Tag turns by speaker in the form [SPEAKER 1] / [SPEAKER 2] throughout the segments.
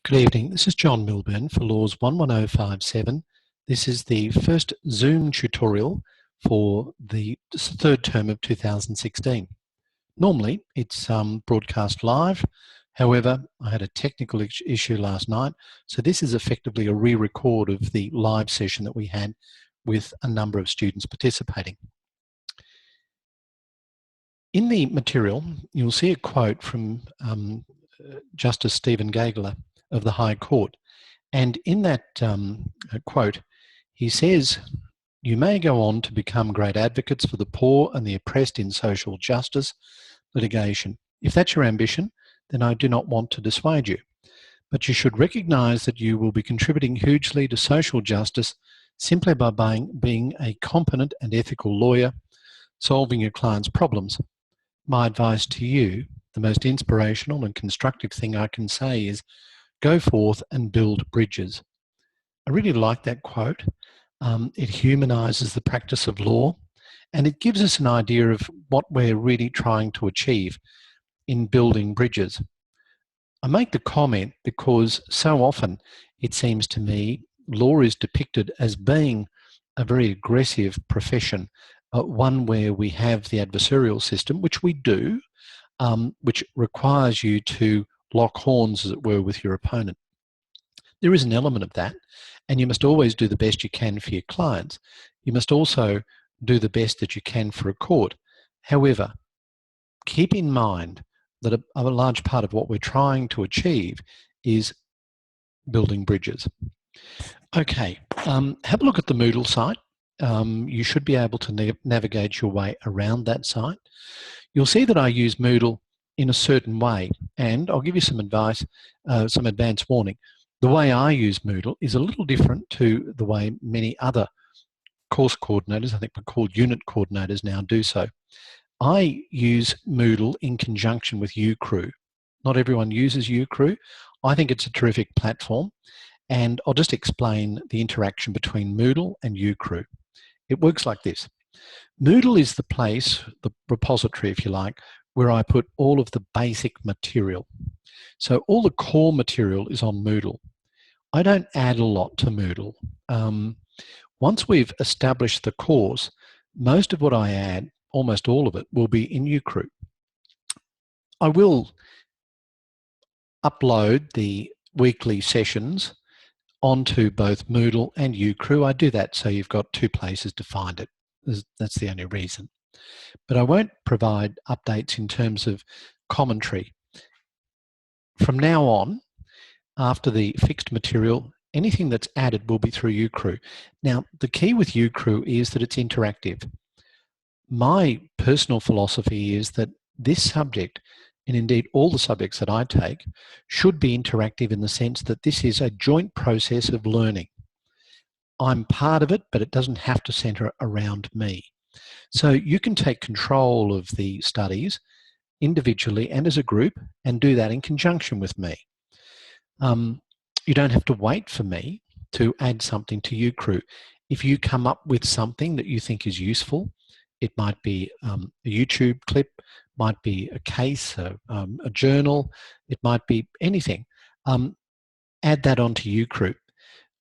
[SPEAKER 1] Good evening, this is John Milburn for Laws 11057. This is the first Zoom tutorial for the third term of 2016. Normally it's broadcast live, however I had a technical issue last night, so this is effectively a re-record of the live session that we had with a number of students participating. In the material you'll see a quote from Justice Stephen Gageler of the High Court, and in that quote he says, "You may go on to become great advocates for the poor and the oppressed in social justice litigation. If that's your ambition, then I do not want to dissuade you. But you should recognise that you will be contributing hugely to social justice simply by being a competent and ethical lawyer, solving your client's problems. My advice to you, the most inspirational and constructive thing I can say is go forth and build bridges." I really like that quote. It humanises the practice of law, and it gives us an idea of what we're really trying to achieve in building bridges. I make the comment because so often it seems to me law is depicted as being a very aggressive profession, one where we have the adversarial system, which we do, which requires you to lock horns, as it were, with your opponent. There is an element of that, and you must always do the best you can for your clients. You must also do the best that you can for a court. However, keep in mind that a large part of what we're trying to achieve is building bridges. Okay, have a look at the Moodle site. You should be able to navigate your way around that site. You'll see that I use Moodle in a certain way, and I'll give you some advice, some advance warning. The way I use Moodle is a little different to the way many other course coordinators, I think we're called unit coordinators now, do so. I use Moodle in conjunction with uCrew. Not everyone uses uCrew. I think it's a terrific platform, and I'll just explain the interaction between Moodle and uCrew. It works like this. Moodle is the place, the repository if you like, where I put all of the basic material. So all the core material is on Moodle. I don't add a lot to Moodle. Once we've established the course, most of what I add, almost all of it, will be in uCrew. I will upload the weekly sessions onto both Moodle and uCrew. I do that so you've got two places to find it. That's the only reason. But I won't provide updates in terms of commentary. From now on, after the fixed material, anything that's added will be through uCrew. Now, the key with uCrew is that it's interactive. My personal philosophy is that this subject, and indeed all the subjects that I take, should be interactive in the sense that this is a joint process of learning. I'm part of it, but it doesn't have to centre around me. So you can take control of the studies individually and as a group and do that in conjunction with me. You don't have to wait for me to add something to uCrew. If you come up with something that you think is useful, it might be a YouTube clip, might be a case, a journal, it might be anything. Add that onto uCrew.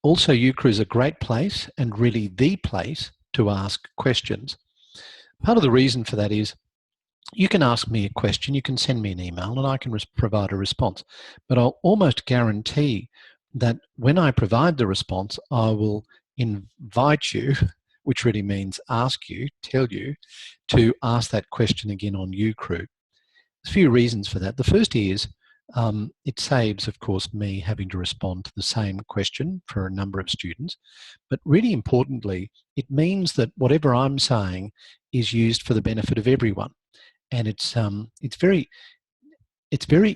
[SPEAKER 1] Also, uCrew is a great place and really the place to ask questions. Part of the reason for that is you can ask me a question, you can send me an email and I can provide a response. But I'll almost guarantee that when I provide the response, I will invite you, which really means ask you, tell you, to ask that question again on uCrew. There's a few reasons for that. The first is it saves, of course, me having to respond to the same question for a number of students. But really importantly, it means that whatever I'm saying is used for the benefit of everyone. And it's very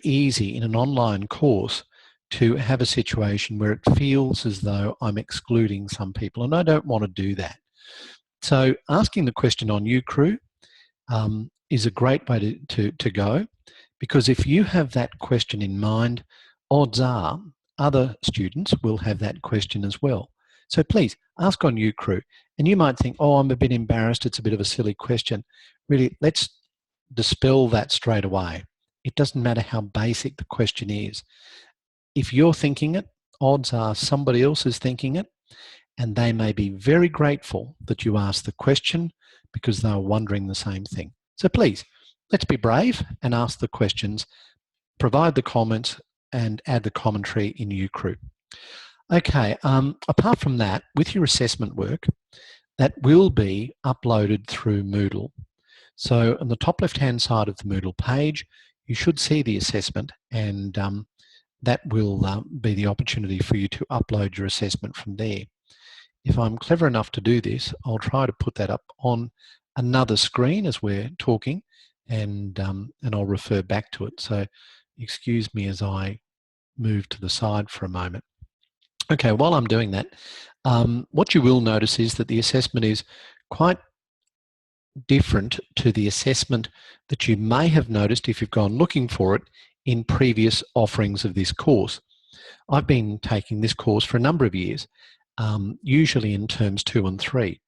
[SPEAKER 1] easy in an online course to have a situation where it feels as though I'm excluding some people, and I don't want to do that. So asking the question on uCrew is a great way to go, because if you have that question in mind, odds are other students will have that question as well. So please ask on uCrew. And you might think, oh, I'm a bit embarrassed, it's a bit of a silly question. Really, let's dispel that straight away. It doesn't matter how basic the question is. if you're thinking it, odds are somebody else is thinking it, and they may be very grateful that you asked the question because they were wondering the same thing. So please, let's be brave and ask the questions, provide the comments, and add the commentary in UCrew. Okay, apart from that, with your assessment work, that will be uploaded through Moodle. So on the top left-hand side of the Moodle page, you should see the assessment, and that will be the opportunity for you to upload your assessment from there. If I'm clever enough to do this, I'll try to put that up on another screen as we're talking, and I'll refer back to it. So excuse me as I move to the side for a moment. Okay, while I'm doing that, what you will notice is that the assessment is quite different to the assessment that you may have noticed if you've gone looking for it in previous offerings of this course. I've been taking this course for a number of years, usually in terms 2 and 3.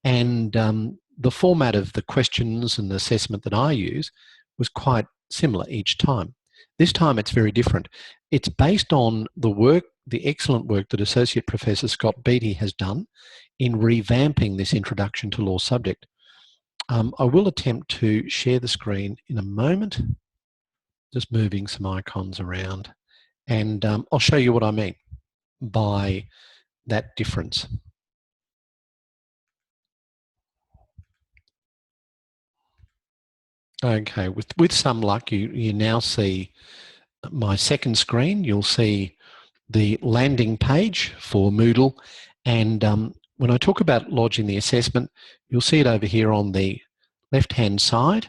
[SPEAKER 1] And the format of the questions and the assessment that I use was quite similar each time. This time it's very different. It's based on the work, the excellent work that Associate Professor Scott Beattie has done in revamping this Introduction to Law subject. I will attempt to share the screen in a moment, just moving some icons around, and I'll show you what I mean by that difference. Okay, with some luck, you now see my second screen. You'll see the landing page for Moodle, and when I talk about lodging the assessment, you'll see it over here on the left-hand side.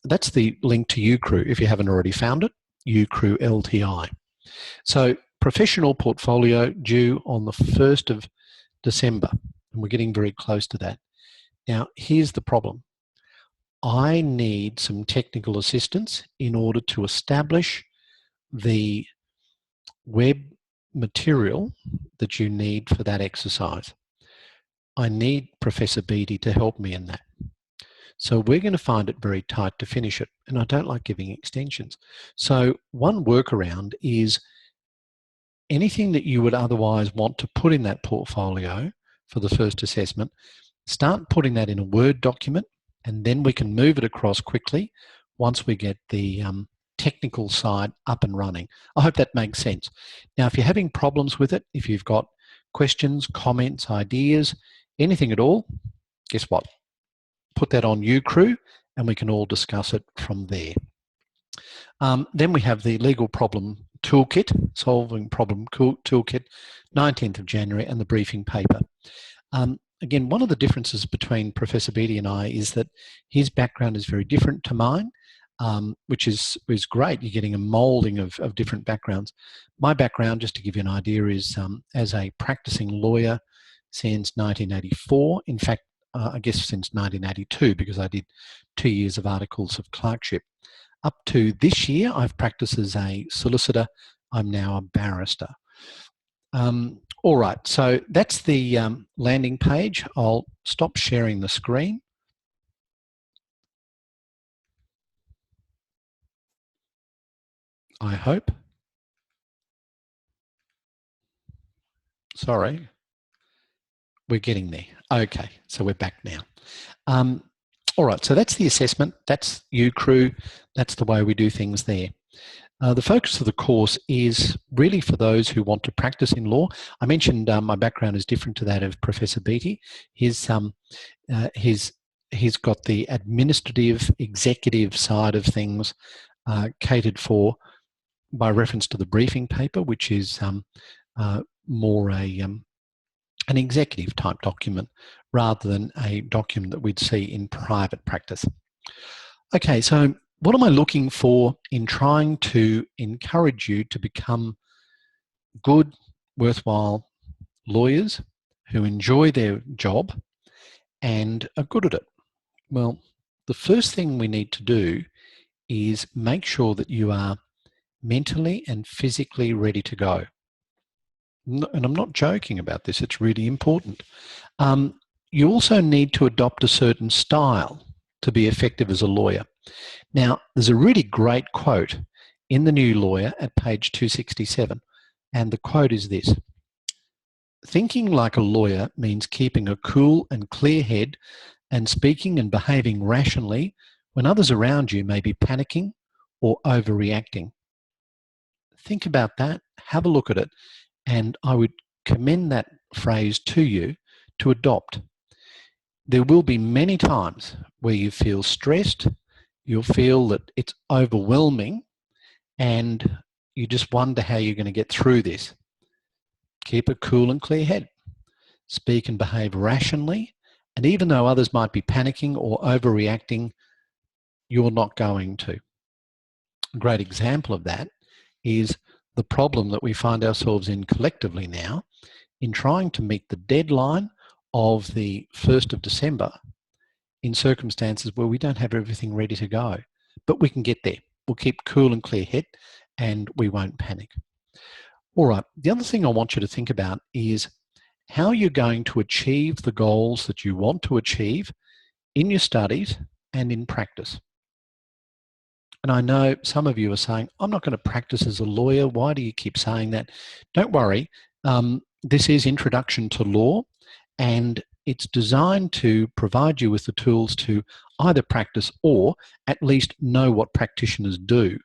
[SPEAKER 1] That's the link to UCrew, if you haven't already found it, UCrew LTI. So professional portfolio due on the 1st of December, and we're getting very close to that. Now, here's the problem. I need some technical assistance in order to establish the web material that you need for that exercise. I need Professor Beattie to help me in that. So we're going to find it very tight to finish it, and I don't like giving extensions. So one workaround is anything that you would otherwise want to put in that portfolio for the first assessment, start putting that in a Word document, and then we can move it across quickly once we get the technical side up and running. I hope that makes sense. Now, if you're having problems with it, if you've got questions, comments, ideas, anything at all, guess what? Put that on UCrew and we can all discuss it from there. Then we have the legal problem toolkit, solving problem toolkit, 19th of January, and the briefing paper. Again, one of the differences between Professor Beattie and I is that his background is very different to mine, which is great. You're getting a moulding of different backgrounds. My background, just to give you an idea, is as a practicing lawyer since 1984. In fact, I guess since 1982, because I did 2 years of articles of clerkship. Up to this year, I've practiced as a solicitor. I'm now a barrister. All right, so that's the landing page. I'll stop sharing the screen. I hope. Sorry. We're getting there. Okay, so we're back now. All right, so that's the assessment. That's UCrew. That's the way we do things there. The focus of the course is really for those who want to practice in law. I mentioned my background is different to that of Professor Beattie. He's got the administrative, executive side of things catered for by reference to the briefing paper, which is more an executive type document rather than a document that we'd see in private practice. Okay, so what am I looking for in trying to encourage you to become good, worthwhile lawyers who enjoy their job and are good at it? Well, the first thing we need to do is make sure that you are mentally and physically ready to go. And I'm not joking about this, it's really important. You also need to adopt a certain style to be effective as a lawyer. Now, there's a really great quote in The New Lawyer at page 267. And the quote is this: "Thinking like a lawyer means keeping a cool and clear head and speaking and behaving rationally when others around you may be panicking or overreacting." Think about that, have a look at it, and I would commend that phrase to you to adopt. There will be many times where you feel stressed, you'll feel that it's overwhelming, and you just wonder how you're going to get through this. Keep a cool and clear head. Speak and behave rationally, and even though others might be panicking or overreacting, you're not going to. A great example of that is the problem that we find ourselves in collectively now in trying to meet the deadline of the 1st of December in circumstances where we don't have everything ready to go. But we can get there. We'll keep cool and clear head and we won't panic. All right, the other thing I want you to think about is how you're going to achieve the goals that you want to achieve in your studies and in practice. And I know some of you are saying, I'm not going to practice as a lawyer. Why do you keep saying that? Don't worry. This is Introduction to Law, and it's designed to provide you with the tools to either practice or at least know what practitioners do.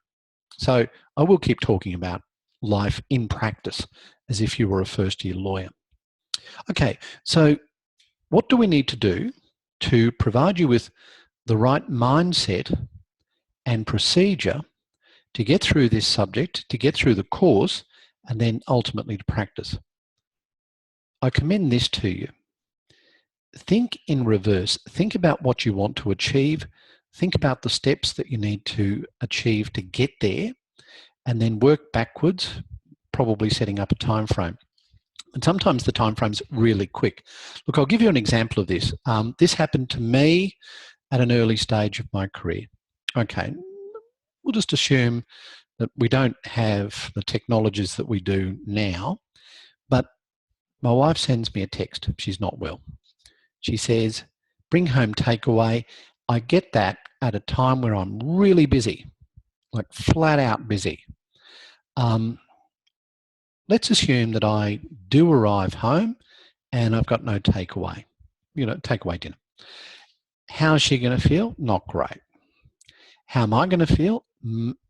[SPEAKER 1] So I will keep talking about life in practice as if you were a first-year lawyer. Okay, so what do we need to do to provide you with the right mindset and procedure to get through this subject, to get through the course, and then ultimately to practice? I commend this to you. Think in reverse. Think about what you want to achieve. Think about the steps that you need to achieve to get there, and then work backwards, probably setting up a time frame. And sometimes the time frame's really quick. Look, I'll give you an example of this. This happened to me at an early stage of my career. Okay, we'll just assume that we don't have the technologies that we do now, but my wife sends me a text. She's not well. She says, "Bring home takeaway." I get that at a time where I'm really busy, like flat out busy. Let's assume that I do arrive home and I've got no takeaway, takeaway dinner. How's she going to feel? Not great. How am I going to feel?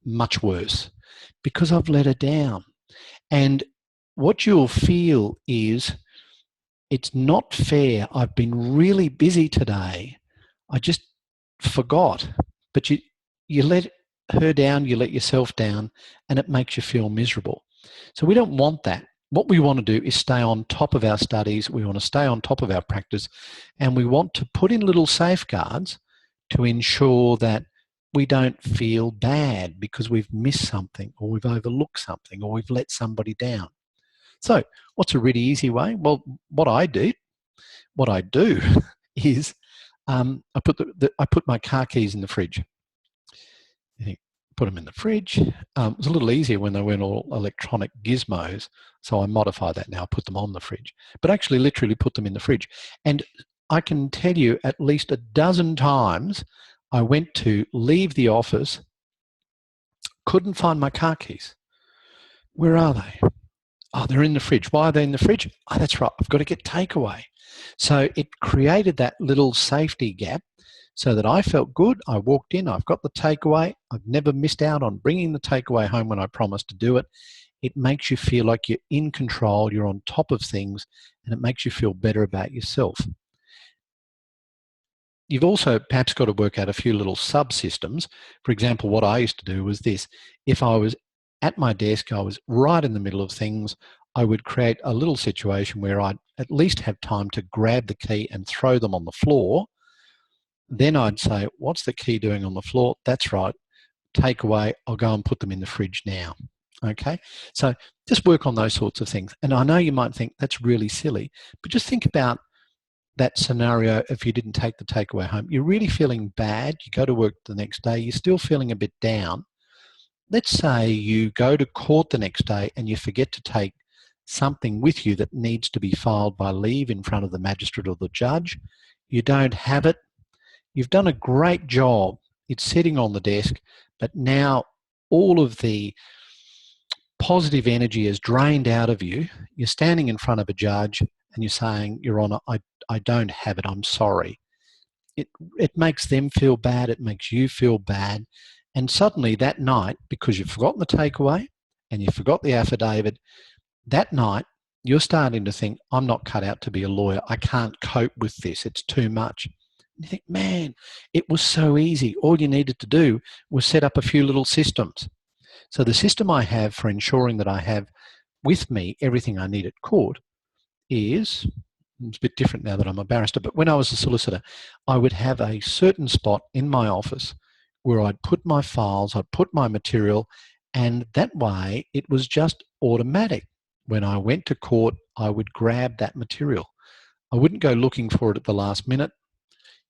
[SPEAKER 1] Much worse, because I've let her down. And what you'll feel is, it's not fair. I've been really busy today. I just forgot. But you let her down, you let yourself down, and it makes you feel miserable. So we don't want that. What we want to do is stay on top of our studies. We want to stay on top of our practice, and we want to put in little safeguards to ensure that we don't feel bad because we've missed something, or we've overlooked something, or we've let somebody down. So what's a really easy way? Well, what I do is I put my car keys in the fridge. Put them in the fridge. It was a little easier when they weren't all electronic gizmos, so I modify that now, put them on the fridge. But actually literally put them in the fridge. And I can tell you at least a dozen times I went to leave the office, couldn't find my car keys. Where are they? Oh, they're in the fridge. Why are they in the fridge? Oh, that's right, I've got to get takeaway. So it created that little safety gap so that I felt good. I walked in, I've got the takeaway. I've never missed out on bringing the takeaway home when I promised to do it. It makes you feel like you're in control, you're on top of things, and it makes you feel better about yourself. You've also perhaps got to work out a few little subsystems. For example, what I used to do was this. If I was at my desk, I was right in the middle of things, I would create a little situation where I'd at least have time to grab the key and throw them on the floor. Then I'd say, what's the key doing on the floor? That's right, takeaway. I'll go and put them in the fridge now. Okay, so just work on those sorts of things. And I know you might think that's really silly, but just think about that scenario. If you didn't take the takeaway home, you're really feeling bad. You go to work the next day, you're still feeling a bit down. Let's say you go to court the next day and you forget to take something with you that needs to be filed by leave in front of the magistrate or the judge. You don't have it. You've done a great job. It's sitting on the desk, but now all of the positive energy is drained out of you, you're standing in front of a judge and you're saying, Your Honour, I don't have it, I'm sorry. It makes them feel bad, it makes you feel bad. And suddenly that night, because you've forgotten the takeaway and you forgot the affidavit, that night you're starting to think, I'm not cut out to be a lawyer. I can't cope with this. It's too much. And you think, man, it was so easy. All you needed to do was set up a few little systems. So the system I have for ensuring that I have with me everything I need at court is, it's a bit different now that I'm a barrister, but when I was a solicitor, I would have a certain spot in my office where I'd put my files, I'd put my material, and that way it was just automatic. When I went to court, I would grab that material. I wouldn't go looking for it at the last minute.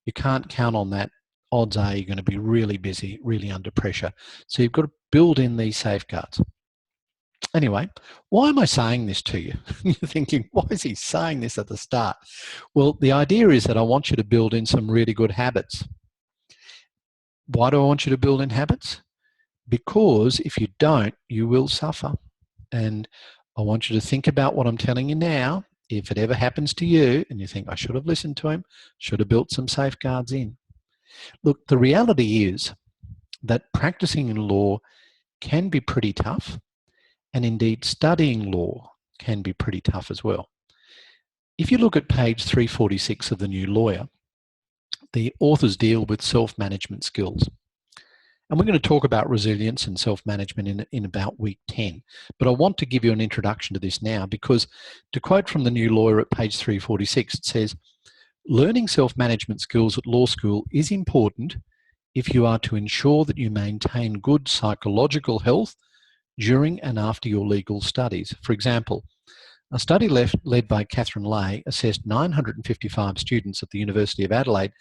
[SPEAKER 1] You can't count on that. Odds are you're going to be really busy, really under pressure. So you've got to build in these safeguards. Anyway, why am I saying this to you? You're thinking, why is he saying this at the start? Well, the idea is that I want you to build in some really good habits. Why do I want you to build in habits? Because if you don't, you will suffer. And I want you to think about what I'm telling you now. If it ever happens to you and you think, I should have listened to him, should have built some safeguards in. Look, the reality is that practicing in law can be pretty tough, and indeed studying law can be pretty tough as well. If you look at page 346 of The New Lawyer, the authors deal with self-management skills. And we're going to talk about resilience and self-management in about week 10. But I want to give you an introduction to this now because, to quote from The New Lawyer at page 346, it says, learning self-management skills at law school is important if you are to ensure that you maintain good psychological health during and after your legal studies. For example, a study led by Catherine Lay assessed 955 students at the University of Adelaide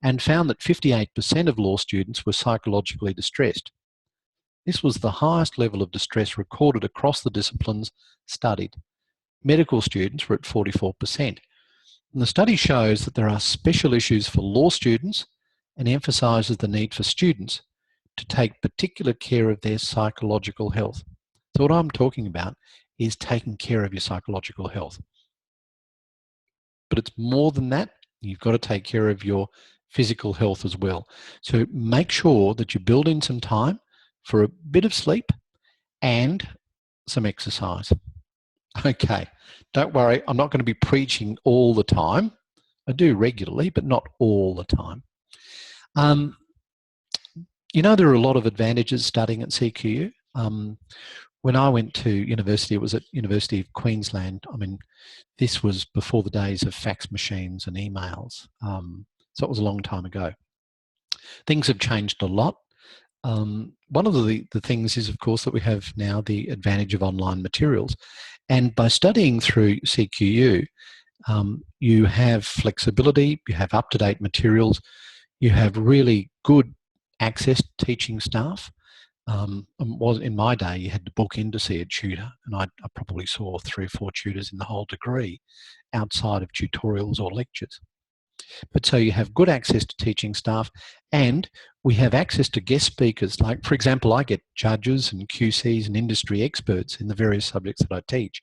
[SPEAKER 1] and found that 58% of law students were psychologically distressed. This was the highest level of distress recorded across the disciplines studied. Medical students were at 44%. And the study shows that there are special issues for law students and emphasises the need for students to take particular care of their psychological health. So what I'm talking about is taking care of your psychological health. But it's more than that. You've got to take care of your physical health as well. So make sure that you build in some time for a bit of sleep and some exercise. Okay, don't worry, I'm not going to be preaching all the time. I do regularly, but not all the time. You know, there are a lot of advantages studying at CQU. When I went to university, it was at University of Queensland. I mean, this was before the days of fax machines and emails. So it was a long time ago. Things have changed a lot. One of the things is, of course, that we have now the advantage of online materials. And by studying through CQU, you have flexibility, you have up-to-date materials, you have really good access to teaching staff. In my day, you had to book in to see a tutor, and I probably saw 3 or 4 tutors in the whole degree outside of tutorials or lectures. But so you have good access to teaching staff, and we have access to guest speakers. Like, for example, I get judges and QCs and industry experts in the various subjects that I teach.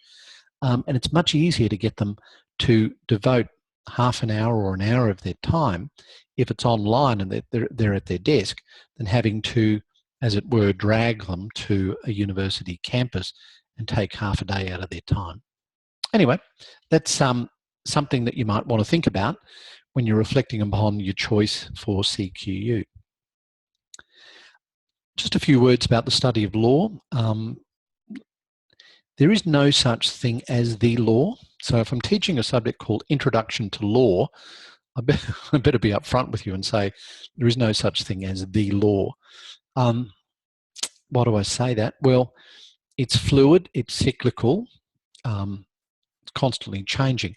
[SPEAKER 1] And it's much easier to get them to devote half an hour or an hour of their time if it's online and they're at their desk than having to, as it were, drag them to a university campus and take half a day out of their time. Anyway, that's something that you might want to think about when you're reflecting upon your choice for CQU. Just a few words about the study of law. There is no such thing as the law. So if I'm teaching a subject called Introduction to Law, I better be upfront with you and say there is no such thing as the law. Why do I say that? Well, it's fluid, it's cyclical, it's constantly changing.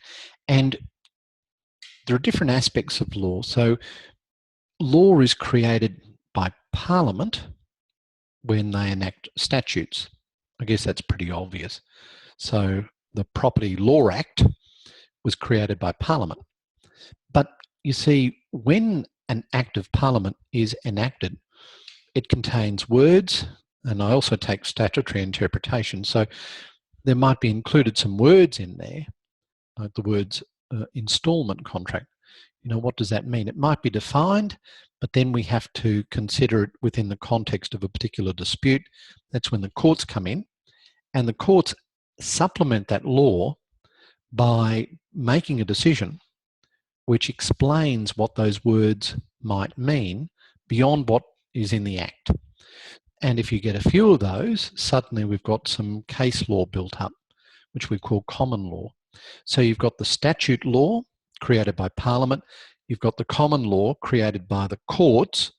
[SPEAKER 1] And there are different aspects of law. So law is created by Parliament when they enact statutes. I guess that's pretty obvious. So the Property Law Act was created by Parliament. But you see, when an act of Parliament is enacted, it contains words, and I also take statutory interpretation. So there might be included some words in there, like the words instalment contract. You know, what does that mean? It might be defined, but then we have to consider it within the context of a particular dispute. That's when the courts come in, and the courts supplement that law by making a decision which explains what those words might mean beyond what is in the Act. And if you get a few of those, suddenly we've got some case law built up, which we call common law. So you've got the statute law created by Parliament, you've got the common law created by the courts,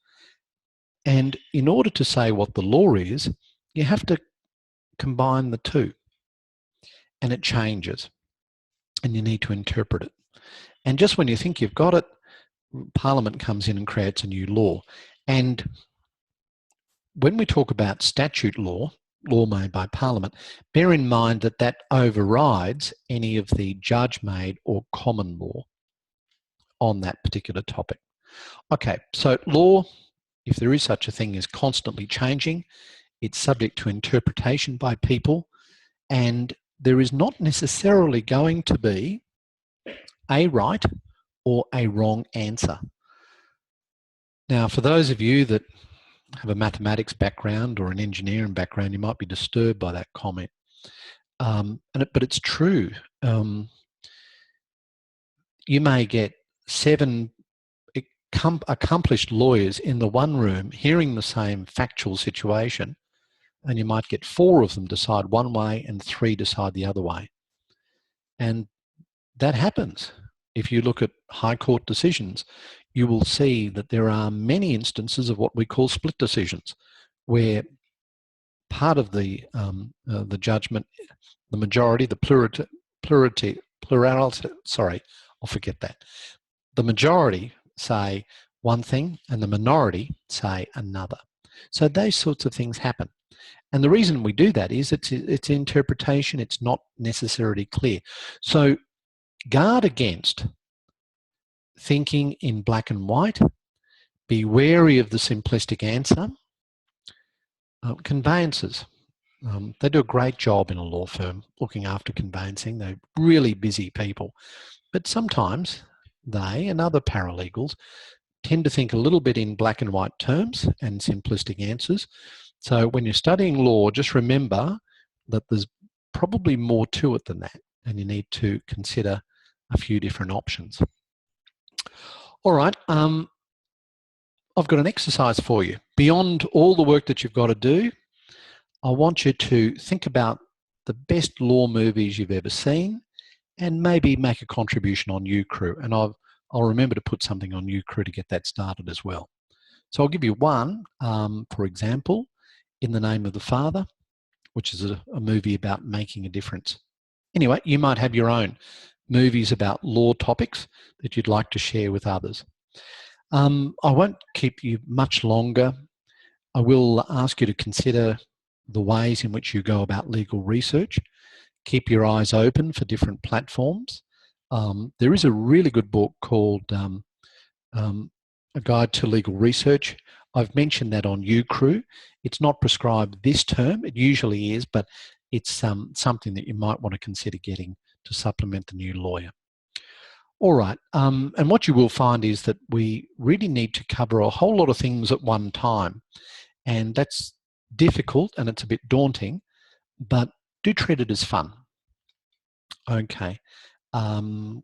[SPEAKER 1] and in order to say what the law is, you have to combine the two, and it changes, and you need to interpret it. And just when you think you've got it, Parliament comes in and creates a new law. And when we talk about statute law, law made by Parliament, bear in mind that that overrides any of the judge-made or common law on that particular topic. Okay, so law, if there is such a thing, is constantly changing. It's subject to interpretation by people, and there is not necessarily going to be a right or a wrong answer. Now, for those of you that have a mathematics background or an engineering background, you might be disturbed by that comment. But it's true. You may get 7 accomplished lawyers in the one room hearing the same factual situation, and you might get 4 of them decide one way and 3 decide the other way. And that happens. If you look at High Court decisions, you will see that there are many instances of what we call split decisions, where part of the judgment, the majority, the plurality, sorry, I'll forget that. The majority say one thing and the minority say another. So those sorts of things happen. And the reason we do that is it's interpretation, it's not necessarily clear. So guard against thinking in black and white. Be wary of the simplistic answer. Conveyancers. They do a great job in a law firm looking after conveyancing. They're really busy people. But sometimes they and other paralegals tend to think a little bit in black and white terms and simplistic answers. So when you're studying law, just remember that there's probably more to it than that, and you need to consider a few different options. All right, I've got an exercise for you. Beyond all the work that you've got to do, I want you to think about the best law movies you've ever seen and maybe make a contribution on YouCrew. And I'll remember to put something on YouCrew to get that started as well. So I'll give you one, for example, In the Name of the Father, which is a movie about making a difference. Anyway, you might have your own movies about law topics that you'd like to share with others. I won't keep you much longer. I will ask you to consider the ways in which you go about legal research. Keep your eyes open for different platforms. There is a really good book called A Guide to Legal Research. I've mentioned that on YouCrew. It's not prescribed this term, it usually is, but it's something that you might want to consider getting to supplement the new lawyer. All right, and what you will find is that we really need to cover a whole lot of things at one time, and that's difficult and it's a bit daunting, but do treat it as fun. Okay, all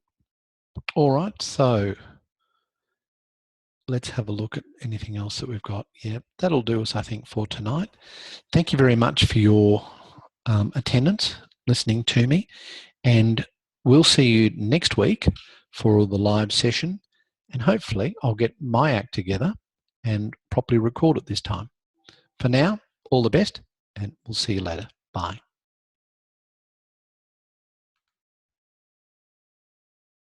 [SPEAKER 1] right, so let's have a look at anything else that we've got. Yeah, that'll do us, I think, for tonight. Thank you very much for your attendance, listening to me, and we'll see you next week for the live session, and hopefully I'll get my act together and properly record it this time. For now, all the best, and we'll see you later. Bye.